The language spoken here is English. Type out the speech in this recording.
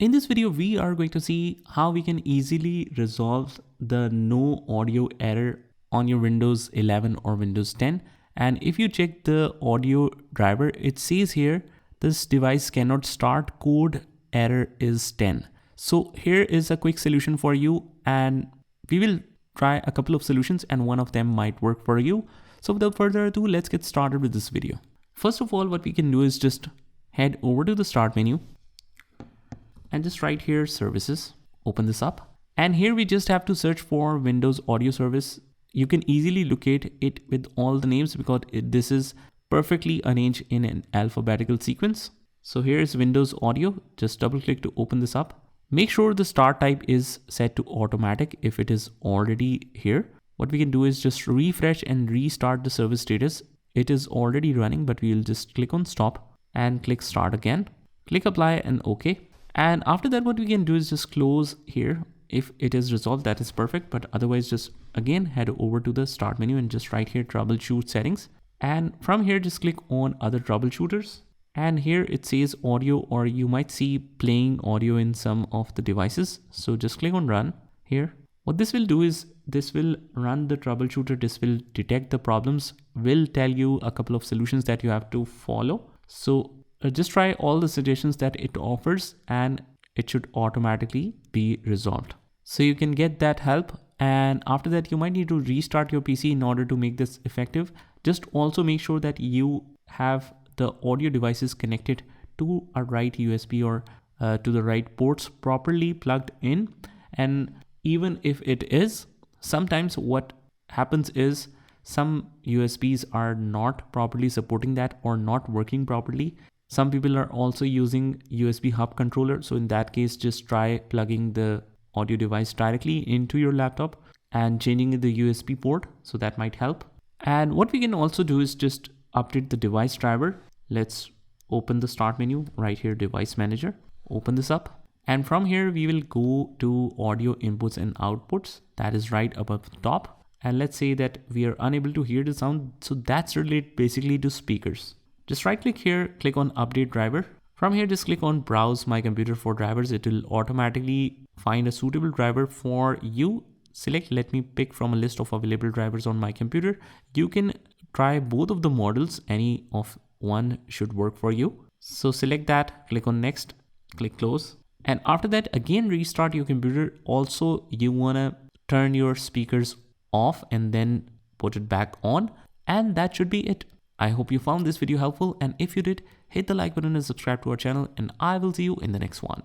In this video, we are going to see how we can easily resolve the no audio error on your Windows 11 or Windows 10. And if you check the audio driver, it says here, this device cannot start, code error is 10. So here is a quick solution for you, and we will try a couple of solutions and one of them might work for you. So without further ado, let's get started with this video. First of all, what we can do is just head over to the start menu and just right here, services, open this up. And here we just have to search for Windows Audio Service. You can easily locate it with all the names because this is perfectly arranged in an alphabetical sequence. So here is Windows Audio. Just double click to open this up. Make sure the start type is set to automatic if it is already here. What we can do is just refresh and restart the service status. It is already running, but we will just click on stop and click start again. Click apply and OK. And after that, what we can do is just close here. If it is resolved, that is perfect. But otherwise, just again, head over to the start menu and just right here, troubleshoot settings. And from here, just click on other troubleshooters. And here it says audio, or you might see playing audio in some of the devices. So just click on run here. What this will do is this will run the troubleshooter. This will detect the problems, will tell you a couple of solutions that you have to follow. So just try all the suggestions that it offers and it should automatically be resolved. So you can get that help. And after that, you might need to restart your PC in order to make this effective. Just also make sure that you have the audio devices connected to a right USB or to the right ports properly plugged in. And even if it is, sometimes what happens is some USBs are not properly supporting that or not working properly. Some people are also using USB hub controller. So in that case, just try plugging the audio device directly into your laptop and changing the USB port. So that might help. And what we can also do is just update the device driver. Let's open the start menu right here, device manager, open this up. And from here, we will go to audio inputs and outputs. That is right above the top. And let's say that we are unable to hear the sound. So that's related basically to speakers. Just right click here, click on update driver. From here, just click on browse my computer for drivers. It will automatically find a suitable driver for you. Select, let me pick from a list of available drivers on my computer. You can try both of the models. Any of one should work for you. So select that, click on next, click close. And after that, again, restart your computer. Also, you wanna turn your speakers off and then put it back on. And that should be it. I hope you found this video helpful, and if you did, hit the like button and subscribe to our channel, and I will see you in the next one.